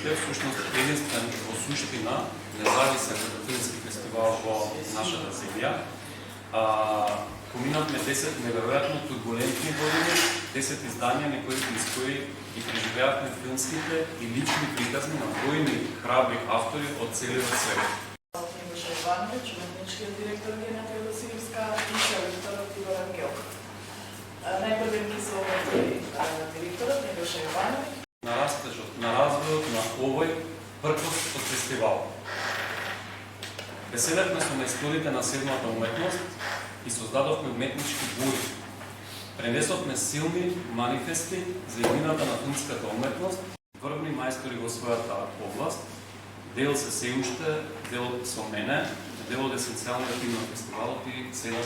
филмите, всушност единствен во суштина независен филмски фестивал во нашата земја. Поминавме 10 неверојатно турбулентни години, 10 издања из кои ги преживеавме филмските и лични приказни на бројни храбри автори од целиот свет. Милоша Ивановиќ, уметничкиот директор на Теодосиевска и соавторот Игор Ангелов. Најпрвен ги се обратили директорот Милоша Ивановиќ на растежот, на развојот на овој пркос од фестивал. Беседавме со мајсторите на седмата уметност и создадовме уметнички бури. Пренесовме силни манифести за иднината на филмската уметност, врвни мајстори во својата област, дел се се уште, дел со мене, дел од есенцијалниот тим на фестивалот и сега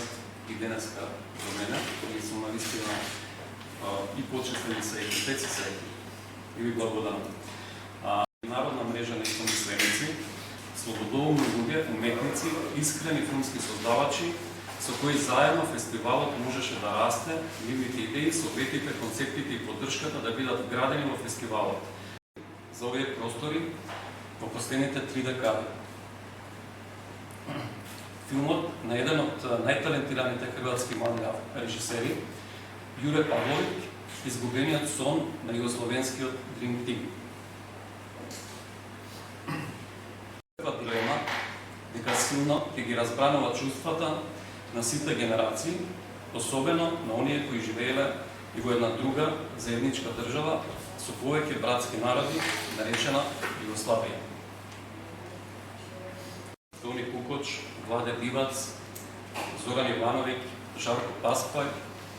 и денеска за мене, и сум навистина и почестени се и пеци се и ви благодарам. Народна мрежа на истомисленици, слободолни луѓе, уметници, искрени филмски создавачи, со кои заедно фестивалот можеше да расте, нивните идеи, советите, концептите и поддршката да бидат градени во фестивалот. За овие простори во последните 3 декади. Филмот на еден од најталентираните хрватски млади режисери, Јуре Павловиќ, изгубениот сон на југословенскиот Dream Team. Дилема дека силно ќе ги разбранува чувствата на сите генерации, особено на оние кои живееле и во една друга заедничка држава со повеќе братски народи, наречена Југославија. Тони Кукоч, Владе Дивац, Зоран Ивановиќ, Жарко Паспај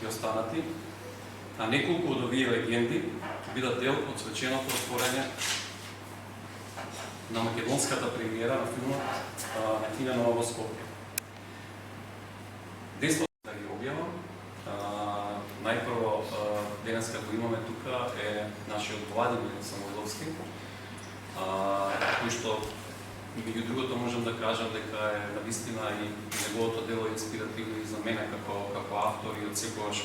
и останати, а неколку од овие легенди бидат дел од свеченото отворење на македонската премиера на филмот на Кинено во Скопје. Десло да ги објавам, најпрво денеска го имаме тука е нашиот Владимир Самойловски, кој што меѓу другото можам да кажам дека е навистина и неговото дело е инспиративно и за мене како автор и од секогаш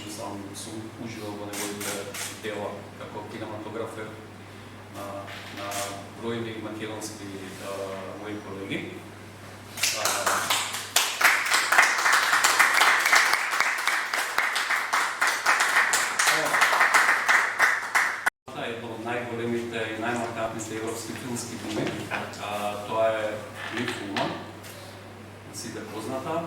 сум уживал во неговите дела како кинематографер на бројни македонски мои колеги. Едно од најголемите и најмаркантните европски филмски буми. Тоа е Лив Улман, сите позната.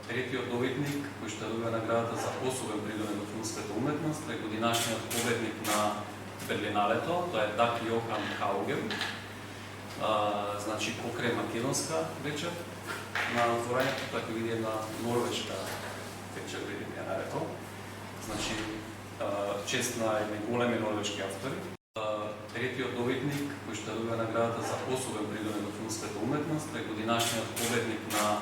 Третиот добитник, кој што добива наградата за особен придонес во филмската уметност, е годинашниот победник на Берлиналето, тоа е Даг Јохан Каугер. Значи, покрај македонска вечер на отворањето, така види една норвешка вечер, видим ја нарекол. Значи, чест на едни големи норвешки автори. Третиот добитник, кој што добива наградата за особен придонес во филмската уметност, е годинашниот победник на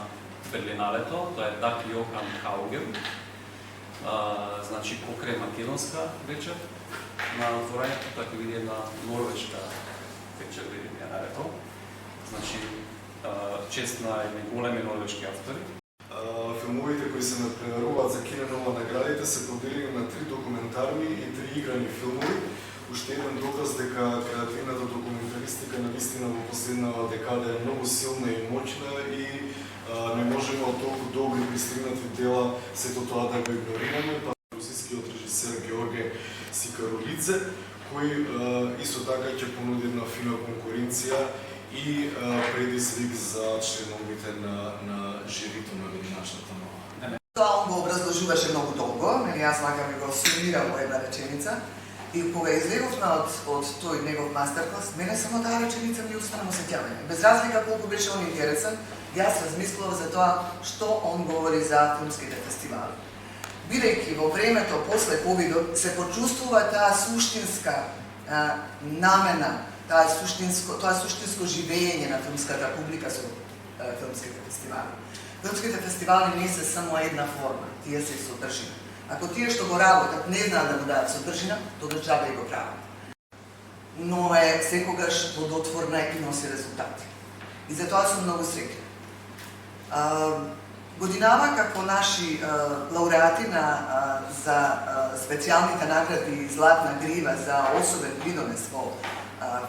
Берлиналето, тоа е Даг Јохан Каугер. Значи, покрај македонска вечер на отворањето, така види една норвешка вечер, видим ја нарекол. Значи, чест на едни големи норвешки автори. Филмовите кои се надпреваруваат за Киненова наградите се поделени на 3 документарни и 3 играни филмови. Уште еден доказ дека креативната документаристика навистина во последната декада е многу силна и мощна и не можеме од толку добри пристигнати дела сето тоа да го игнорираме. Русискиот режисер Георге Сикарулидзе, кој исто така ќе понуди една фина конкуренција и предизвик за членовите на жирито на годинашната нова. Тоа он го образложуваше многу долго, јас макар ми го сумирам во една реченица. И кога излеговме од тој негов мастерклас, мене само таа реченица ми остана во сеќавање. Без разлика колку беше он интересен, јас размислував за тоа што он говори за филмските фестивали. Бидејќи во времето после ковидот се почувствува таа суштинска намена, тоа суштинско живење на филмската публика со филмските фестивали. Филмските фестивали не се само една форма, тие се и содржина. Ако тие што го работат не знаат да му дадат содржина, тогаш џабе и го прават. Но е секогаш плодотворна и носи резултати. И затоа сум многу среќна. Годинава како наши лауреати за специјалните награди Златна грива за особен придонес во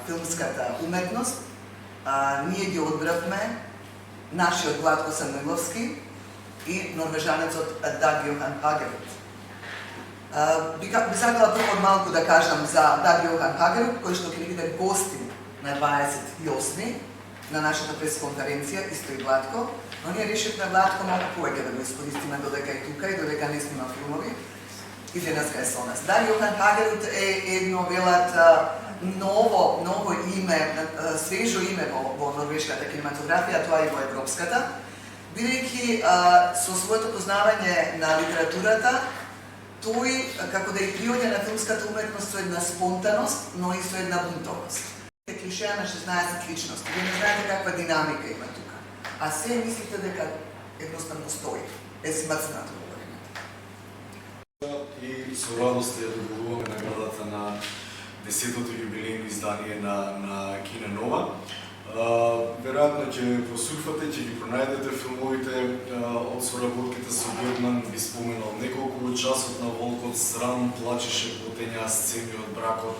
филмската уметност, ние ги одбравме нашиот Владко Самойловски и норвежанецот Даг Йохан Хагерут. Би сакала прво малку да кажам за Даг Йохан Хагерут, кој што ќе ни биде гостин на 28 на нашата пресконференција, исто и Владко, но ние решивме Владко малку повеќе да го искористиме додека е тука и додека не снима филмови и денеска е со нас. Даг Йохан Хагерут е едно велат ново име, свежо име во норвешката кинематографија, тоа и во европската, бидејќи со своето познавање на литературата, тој, како да и приоѓа на филмската уметност со една спонтаност, но и со една бунтовност. Клишеа на 16 личности, вие не знаете каква динамика има тука, а се мислите дека едноставно стои, е смрцнато во времето. И со радост ја добивуваме наградата на 10-тото јубилејно издание на Кино Нова. Веројатно ќе просурфате, ќе ги пронајдете филмовите од соработките со Бергман, би споменал неколку, Часот на волкот, Срам, Плачеше, Плотења сцени од бракот,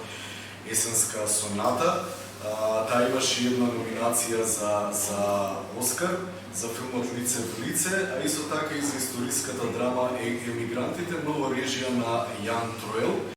Есенска соната. Таа имаше една номинација за Оскар, за филмот Лице в лице, а исто така и за историската драма Емигрантите, нова режија на Јан Троел.